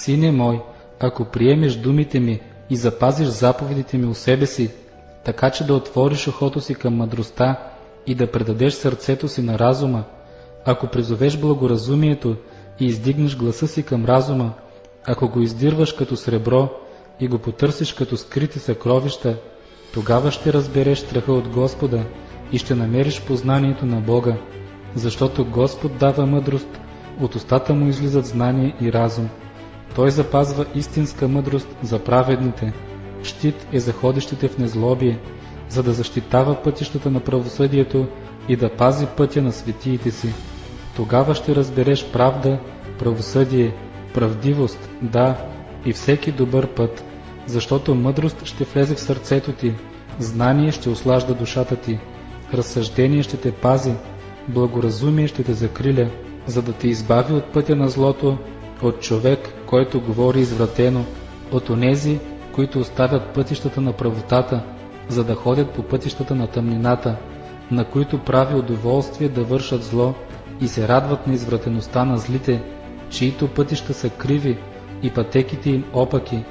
Сине мой, ако приемеш думите ми и запазиш заповедите ми у себе си, така че да отвориш ухото си към мъдростта и да предадеш сърцето си на разума, ако призовеш благоразумието и издигнеш гласа си към разума, ако го издирваш като сребро и го потърсиш като скрити съкровища, тогава ще разбереш страха от Господа и ще намериш познанието на Бога, защото Господ дава мъдрост, от устата му излизат знание и разум. Той запазва истинска мъдрост за праведните, щит е за ходещите в незлобие, за да защитава пътищата на правосъдието и да пази пътя на светиите си. Тогава ще разбереш правда, правосъдие, правдивост, да, и всеки добър път, защото мъдрост ще влезе в сърцето ти, знание ще услажда душата ти, разсъждение ще те пази, благоразумие ще те закриля, за да те избави от пътя на злото, от човек, който говори извратено, от онези, които оставят пътищата на правотата, за да ходят по пътищата на тъмнината, на които прави удоволствие да вършат зло и се радват на извратеността на злите, чието пътища са криви и пътеките им опаки,